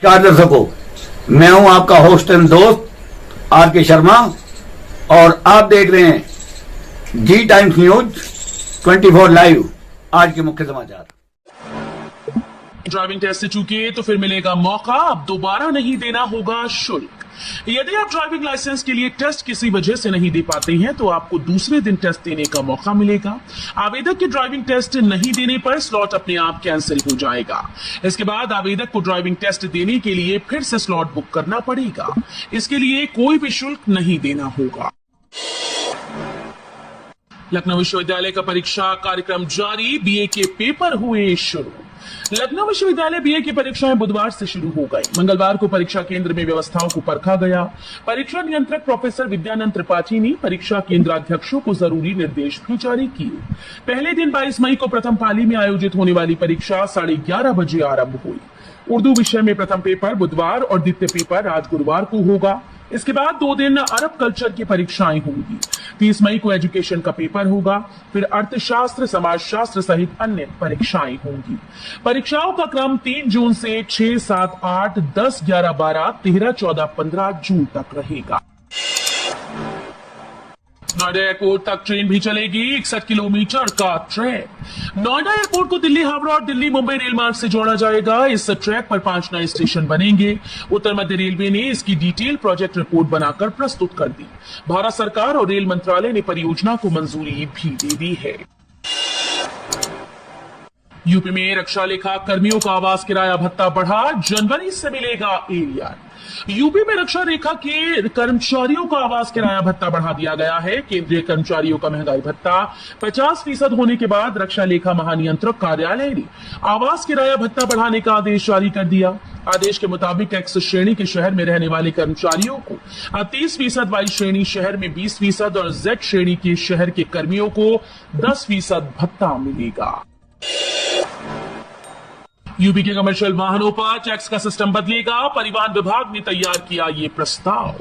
नमस्कार दर्शकों, मैं हूं आपका होस्ट एंड दोस्त आर के शर्मा और आप देख रहे हैं जी टाइम्स न्यूज 24 लाइव। आज के मुख्य समाचार। ड्राइविंग टेस्ट से चूके तो फिर मिलेगा मौका, अब दोबारा नहीं देना होगा शुल्क। यदि आप ड्राइविंग लाइसेंस के लिए टेस्ट किसी वजह से नहीं दे पाते हैं तो आपको दूसरे दिन टेस्ट देने का मौका मिलेगा। आवेदक के ड्राइविंग टेस्ट नहीं देने पर स्लॉट अपने आप कैंसिल हो जाएगा। इसके बाद आवेदक को ड्राइविंग टेस्ट देने के लिए फिर से स्लॉट बुक करना पड़ेगा। इसके लिए कोई भी शुल्क नहीं देना होगा। लखनऊ विश्वविद्यालय का परीक्षा कार्यक्रम जारी, बीए के पेपर हुए शुरू। लखनऊ विश्वविद्यालय बीए की परीक्षाएं बुधवार से शुरू हो गई। मंगलवार को परीक्षा केंद्र में व्यवस्थाओं को परखा गया। परीक्षा नियंत्रक प्रोफेसर विद्यानंद त्रिपाठी ने परीक्षा केंद्राध्यक्षों को जरूरी निर्देश भी जारी किए। पहले दिन 22 मई को प्रथम पाली में आयोजित होने वाली परीक्षा 11:30 बजे आरंभ हुई। उर्दू विषय में प्रथम पेपर बुधवार और द्वितीय पेपर आज गुरुवार को होगा। इसके बाद 2 दिन अरब कल्चर की परीक्षाएं होंगी। 30 मई को एजुकेशन का पेपर होगा, फिर अर्थशास्त्र, समाजशास्त्र सहित अन्य परीक्षाएं होंगी। परीक्षाओं का क्रम 3 जून से 6, 7, 8, 10, 11, 12, 13, 14, 15 जून तक रहेगा। नोएडा एयरपोर्ट तक ट्रेन भी चलेगी। 61 किलोमीटर का ट्रैक। नोएडा एयरपोर्ट को दिल्ली हावड़ा और दिल्ली मुंबई रेल मार्ग से जोड़ा जाएगा। इस ट्रैक पर 5 नए स्टेशन बनेंगे। उत्तर मध्य रेलवे ने इसकी डिटेल प्रोजेक्ट रिपोर्ट बनाकर प्रस्तुत कर दी। भारत सरकार और रेल मंत्रालय ने परियोजना को मंजूरी भी दे दी है। यूपी में रक्षा लेखा कर्मियों का आवास किराया भत्ता बढ़ा, जनवरी से मिलेगा एरियर। यूपी में रक्षा रेखा के कर्मचारियों का आवास किराया भत्ता बढ़ा दिया गया है। केंद्रीय कर्मचारियों का महंगाई भत्ता 50% होने के बाद रक्षा लेखा महानियंत्रक कार्यालय ने आवास किराया भत्ता बढ़ाने का आदेश जारी कर दिया। आदेश के मुताबिक एक्स श्रेणी के शहर में रहने वाले कर्मचारियों को 30%, वाई श्रेणी शहर में 20% और जेड श्रेणी के शहर के कर्मियों को 10% भत्ता मिलेगा। यूपी के कमर्शियल वाहनों पर टैक्स का सिस्टम बदलेगा। परिवहन विभाग ने तैयार किया ये प्रस्ताव।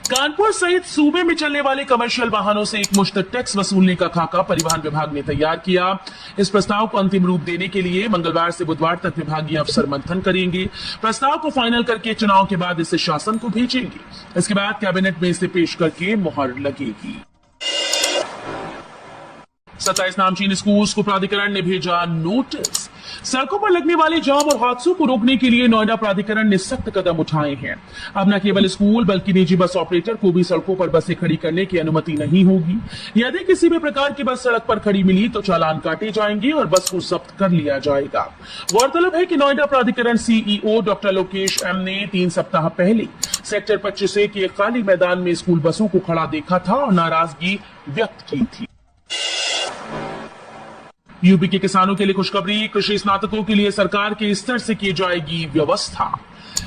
कानपुर सहित सूबे में चलने वाले कमर्शियल वाहनों से एकमुश्त टैक्स वसूलने का खाका परिवहन विभाग ने तैयार किया। इस प्रस्ताव को अंतिम रूप देने के लिए मंगलवार से बुधवार तक विभागीय अफसर मंथन करेंगे। प्रस्ताव को फाइनल करके चुनाव के बाद इसे शासन को भेजेंगे। इसके बाद कैबिनेट में इसे पेश करके मुहर लगेगी। 27 नामचीन स्कूल्स को प्राधिकरण ने भेजा नोटिस। सड़कों पर लगने वाले जाम और हादसों को रोकने के लिए नोएडा प्राधिकरण ने सख्त कदम उठाए हैं। अब न केवल स्कूल बल्कि निजी बस ऑपरेटर को भी सड़कों पर बसें खड़ी करने की अनुमति नहीं होगी। यदि किसी भी प्रकार की बस सड़क पर खड़ी मिली तो चालान काटे जाएंगे और बस को जब्त कर लिया जाएगा। गौरतलब है कि नोएडा प्राधिकरण सीईओ डॉक्टर लोकेश एम ने 3 सप्ताह पहले सेक्टर 25 के खाली मैदान में स्कूल बसों को खड़ा देखा था और नाराजगी व्यक्त की थी। यूपी के किसानों के लिए खुशखबरी। कृषि स्नातकों के लिए सरकार के स्तर से की जाएगी व्यवस्था।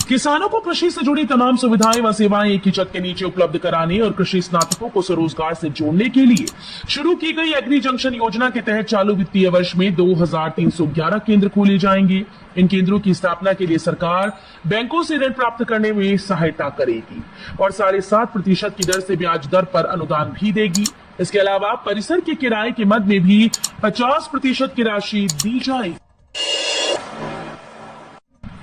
किसानों को कृषि से जुड़ी तमाम सुविधाएं व सेवाएं एक ही छत के नीचे उपलब्ध कराने और कृषि स्नातकों को स्वरोजगार से जोड़ने के लिए शुरू की गई एग्री जंक्शन योजना के तहत चालू वित्तीय वर्ष में 2311 केंद्र खोले जाएंगे। इन केंद्रों की स्थापना के लिए सरकार बैंकों से ऋण प्राप्त करने में सहायता करेगी और 7.5% की दर से ब्याज दर पर अनुदान भी देगी। इसके अलावा परिसर के किराए के मद में भी 50% की राशि दी जाएगी।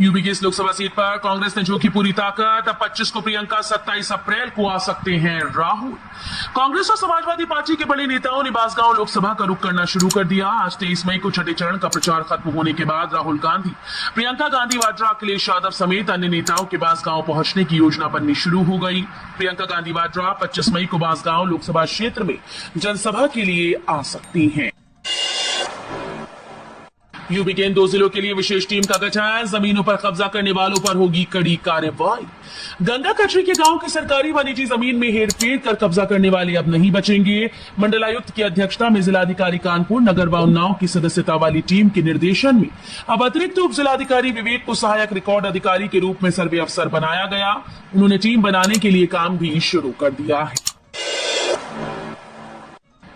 यूपी की इस लोकसभा सीट पर कांग्रेस ने झोंकी पूरी ताकत। अब 25 को प्रियंका, 27 अप्रैल को आ सकते हैं राहुल। कांग्रेस और समाजवादी पार्टी के बड़े नेताओं ने बांसगांव लोकसभा का रुख करना शुरू कर दिया। आज 23 मई को छठे चरण का प्रचार खत्म होने के बाद राहुल गांधी, प्रियंका गांधी वाड्रा, अखिलेश यादव समेत अन्य नेताओं के बांसगांव पहुंचने की योजना बननी शुरू हो गई। प्रियंका गांधी वाड्रा 25 मई को बांसगांव लोकसभा क्षेत्र में जनसभा के लिए आ सकती हैं। यूपी के इन 2 जिलों के लिए विशेष टीम का गठन। जमीनों पर कब्जा करने वालों पर होगी कड़ी कार्रवाई। गंगा कचरी के गांव की सरकारी व निजी जमीन में हेरफेर कर कब्जा करने वाले अब नहीं बचेंगे। मंडलायुक्त की अध्यक्षता में जिलाधिकारी कानपुर, नगर व उन्नाव की सदस्यता वाली टीम के निर्देशन में अब अतिरिक्त उप जिलाधिकारी विवेक को सहायक रिकॉर्ड अधिकारी के रूप में सर्वे अफसर बनाया गया। उन्होंने टीम बनाने के लिए काम भी शुरू कर दिया है।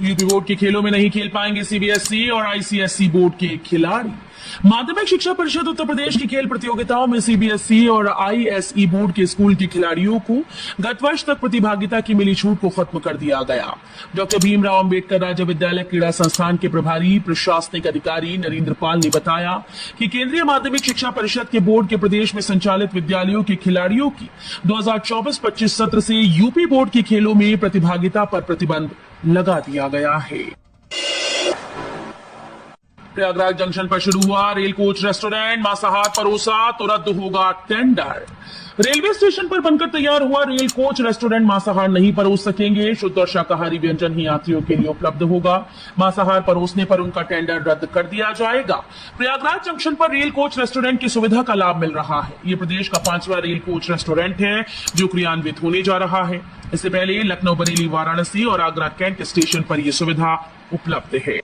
यूपी बोर्ड के खेलों में नहीं खेल पाएंगे सीबीएसई और आईसीएसई बोर्ड के खिलाड़ी। माध्यमिक शिक्षा परिषद उत्तर प्रदेश की खेल प्रतियोगिताओं में सीबीएसई और आईएसई बोर्ड के स्कूल के खिलाड़ियों को गत वर्ष तक प्रतिभागिता की मिली छूट को खत्म कर दिया गया। डॉक्टर भीमराव अंबेडकर राज्य विद्यालय क्रीड़ा संस्थान के प्रभारी प्रशासनिक अधिकारी नरेंद्र पाल ने बताया कि केंद्रीय माध्यमिक शिक्षा परिषद के बोर्ड के प्रदेश में संचालित विद्यालयों के खिलाड़ियों की 2024-25 सत्र से यूपी बोर्ड के खेलों में प्रतिभागिता पर प्रतिबंध लगा दिया गया है। प्रयागराज जंक्शन पर शुरू हुआ रेल कोच रेस्टोरेंट, मांसाहार परोसा तो रद्द होगा टेंडर। रेलवे स्टेशन पर बनकर तैयार हुआ रेल कोच रेस्टोरेंट मांसाहार नहीं परोस सकेंगे। शुद्ध और शाकाहारी व्यंजन ही यात्रियों के लिए उपलब्ध होगा। मांसाहार परोसने पर उनका टेंडर रद्द कर दिया जाएगा। प्रयागराज जंक्शन पर रेल कोच रेस्टोरेंट की सुविधा का लाभ मिल रहा है। ये प्रदेश का 5वां रेल कोच रेस्टोरेंट है जो क्रियान्वित होने जा रहा है। इससे पहले लखनऊ, बरेली, वाराणसी और आगरा कैंट स्टेशन पर यह सुविधा उपलब्ध है।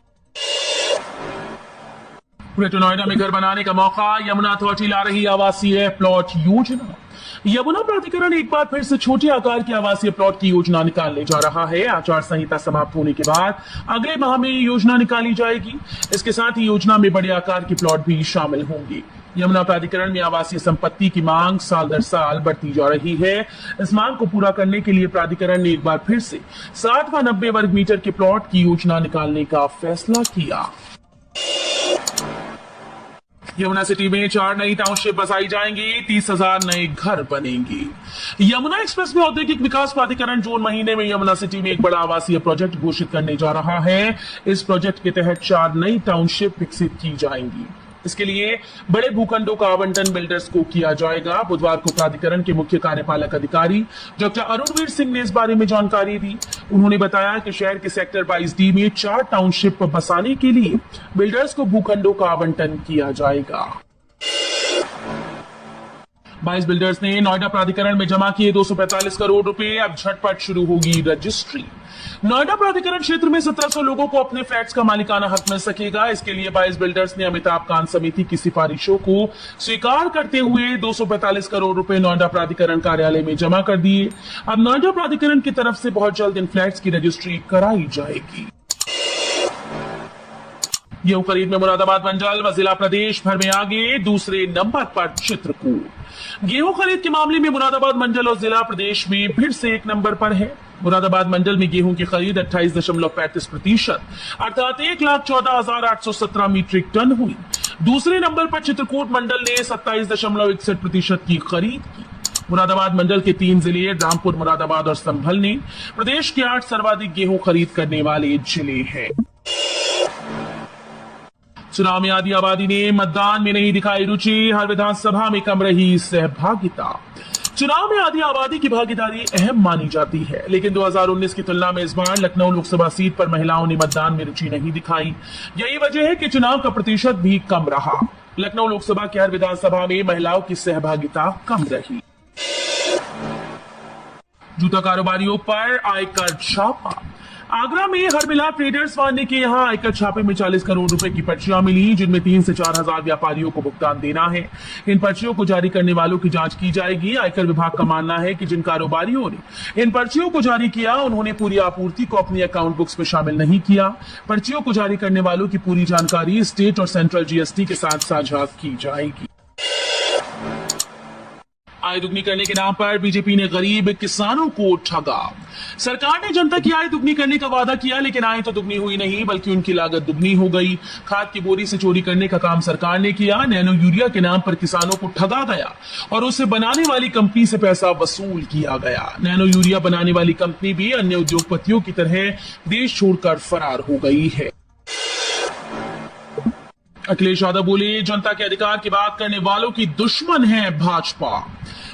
ग्रेटर नोएडा में घर बनाने का मौका, यमुना अथॉरिटी ला रही आवासीय प्लॉट योजना। यमुना प्राधिकरण एक बार फिर से छोटे आकार के आवासीय प्लॉट की योजना निकालने जा रहा है। आचार संहिता समाप्त होने के बाद अगले माह में ये योजना निकाली जाएगी। इसके साथ ही योजना में बड़े आकार की प्लॉट भी शामिल होंगी। यमुना प्राधिकरण में आवासीय संपत्ति की मांग साल दर साल बढ़ती जा रही है। इस मांग को पूरा करने के लिए प्राधिकरण ने एक बार फिर से 60 व 90 वर्ग मीटर के प्लॉट की योजना निकालने का फैसला किया। यमुना सिटी में 4 नई टाउनशिप बसाई जाएंगी, 30,000 नए घर बनेंगे। यमुना एक्सप्रेस में औद्योगिक विकास प्राधिकरण जून महीने में यमुना सिटी में एक बड़ा आवासीय प्रोजेक्ट घोषित करने जा रहा है। इस प्रोजेक्ट के तहत 4 नई टाउनशिप विकसित की जाएंगी। इसके लिए बड़े भूखंडों का आवंटन बिल्डर्स को किया जाएगा। बुधवार को प्राधिकरण के मुख्य कार्यपालक अधिकारी डॉक्टर अरुणवीर सिंह ने इस बारे में जानकारी दी। उन्होंने बताया कि शहर के सेक्टर 22D में 4 टाउनशिप बसाने के लिए बिल्डर्स को भूखंडों का आवंटन किया जाएगा। 22 बिल्डर्स ने नोएडा प्राधिकरण में जमा किए 245 करोड़ रुपए। अब झटपट शुरू होगी रजिस्ट्री। नोएडा प्राधिकरण क्षेत्र में 1700 लोगों को अपने फ्लैट्स का मालिकाना हक मिल सकेगा। इसके लिए 22 बिल्डर्स ने अमिताभ कांत समिति की सिफारिशों को स्वीकार करते हुए 245 करोड़ रुपए नोएडा प्राधिकरण कार्यालय में जमा कर दिए। अब नोएडा प्राधिकरण की तरफ से बहुत जल्द इन फ्लैट्स की रजिस्ट्री कराई जाएगी। गेहूं खरीद में मुरादाबाद मंडल व जिला प्रदेश भर में आगे, दूसरे नंबर पर चित्रकूट। गेहूं खरीद के मामले में मुरादाबाद मंडल और जिला प्रदेश में फिर से 1 नंबर पर है। मुरादाबाद मंडल में गेहूं की खरीद 28.35% अर्थात 1,14,817 मीट्रिक टन हुई। दूसरे नंबर पर चित्रकूट मंडल ने 27.61% की खरीद की। मुरादाबाद मंडल के 3 जिले रामपुर, मुरादाबाद और संभल ने प्रदेश के 8 सर्वाधिक गेहूं खरीद करने वाले जिले हैं। चुनाव में आधी आबादी ने मतदान में नहीं दिखाई रुचि, हर विधानसभा में कम रही सहभागिता। चुनाव में आधी आबादी की भागीदारी अहम मानी जाती है, लेकिन 2019 की तुलना में इस बार लखनऊ लोकसभा सीट पर महिलाओं ने मतदान में रुचि नहीं दिखाई। यही वजह है कि चुनाव का प्रतिशत भी कम रहा। लखनऊ लोकसभा की हर विधानसभा में महिलाओं की सहभागिता कम रही। जूता कारोबारियों पर आयकर छापा। आगरा में हरमिला ट्रेडर्स वाले के यहां आयकर छापे में 40 करोड़ रुपए की पर्चियां मिली, जिनमें 3 से 4 हजार व्यापारियों को भुगतान देना है। इन पर्चियों को जारी करने वालों की जांच की जाएगी। आयकर विभाग का मानना है कि जिन कारोबारियों ने इन पर्चियों को जारी किया, उन्होंने पूरी आपूर्ति को अपनी अकाउंट बुक्स में शामिल नहीं किया। पर्चियों को जारी करने वालों की पूरी जानकारी स्टेट और सेंट्रल जीएसटी के साथ साझा की जाएगी। आय दुगनी करने के नाम पर बीजेपी ने गरीब किसानों को ठगा। सरकार ने जनता की आय दुगनी करने का वादा किया, लेकिन आय तो दुगनी हुई नहीं बल्कि उनकी लागत दुगनी हो गई। खाद की बोरी से चोरी करने का काम सरकार ने किया। नैनो यूरिया के नाम पर किसानों को ठगा गया और उसे बनाने वाली कंपनी से पैसा वसूल किया गया। नैनो यूरिया बनाने वाली कंपनी भी अन्य उद्योगपतियों की तरह देश छोड़कर फरार हो गई है। अखिलेश यादव बोले, जनता के अधिकार की बात करने वालों की दुश्मन है भाजपा।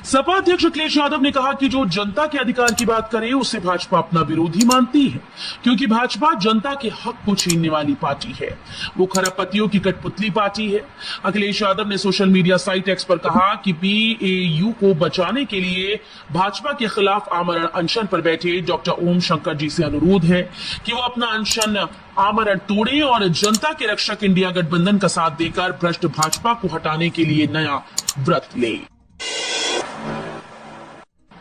सपा अध्यक्ष अखिलेश यादव ने कहा कि जो जनता के अधिकार की बात करे उसे भाजपा अपना विरोधी मानती है, क्योंकि भाजपा जनता के हक को छीनने वाली पार्टी है। वो खरबपतियों की कठपुतली पार्टी है। अखिलेश यादव ने सोशल मीडिया साइट एक्स पर कहा कि बीएयू को बचाने के लिए भाजपा के खिलाफ आमरण अनशन पर बैठे डॉक्टर ओम शंकर जी से अनुरोध है कि वो अपना अनशन आमरण तोड़े और जनता के रक्षक इंडिया गठबंधन का साथ देकर भ्रष्ट भाजपा को हटाने के लिए नया व्रत ले।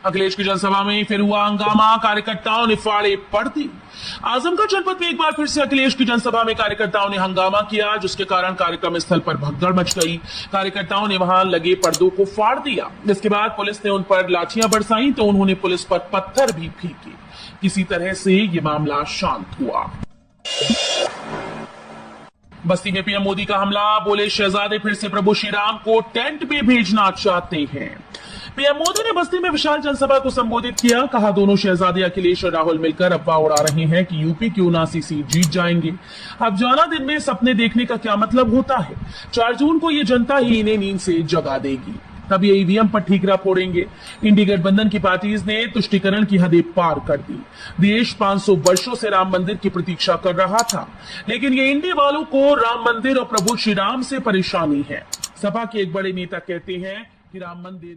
अखिलेश की जनसभा में फिर हुआ हंगामा, कार्यकर्ताओं ने फाड़े पर्दे। आजमगढ़ जनपद में एक बार फिर से अखिलेश की जनसभा में कार्यकर्ताओं ने हंगामा किया, जिसके कारण कार्यक्रम स्थल पर भगदड़ मच गई। कार्यकर्ताओं ने वहां लगे पर्दों को फाड़ दिया। इसके बाद पुलिस ने उन पर लाठियां बरसाई तो उन्होंने पुलिस पर पत्थर भी फेंके। किसी तरह से ये मामला शांत हुआ। बस्ती में पीएम मोदी का हमला, बोले शहजादे फिर से प्रभु श्री राम को टेंट में भेजना चाहते हैं। पीएम मोदी ने बस्ती में विशाल जनसभा को संबोधित किया। कहा दोनों शहजादे अखिलेश और राहुल मिलकर अफवाह उड़ा रहे हैं कि यूपी की 79 सीट जीत जाएंगे। अब जाना दिन में सपने देखने का क्या मतलब होता है। 4 जून को ये जनता ही इन्हें नींद से जगा देगी, तब ये ईवीएम पर ठीकरा फोड़ेंगे। इंडी गठबंधन की पार्टीज ने तुष्टीकरण की हदें पार कर दी। देश 500 वर्षों से राम मंदिर की प्रतीक्षा कर रहा था, लेकिन ये इंडी वालों को राम मंदिर और प्रभु श्री राम से परेशानी है। सपा के एक बड़े नेता कहते हैं कि राम मंदिर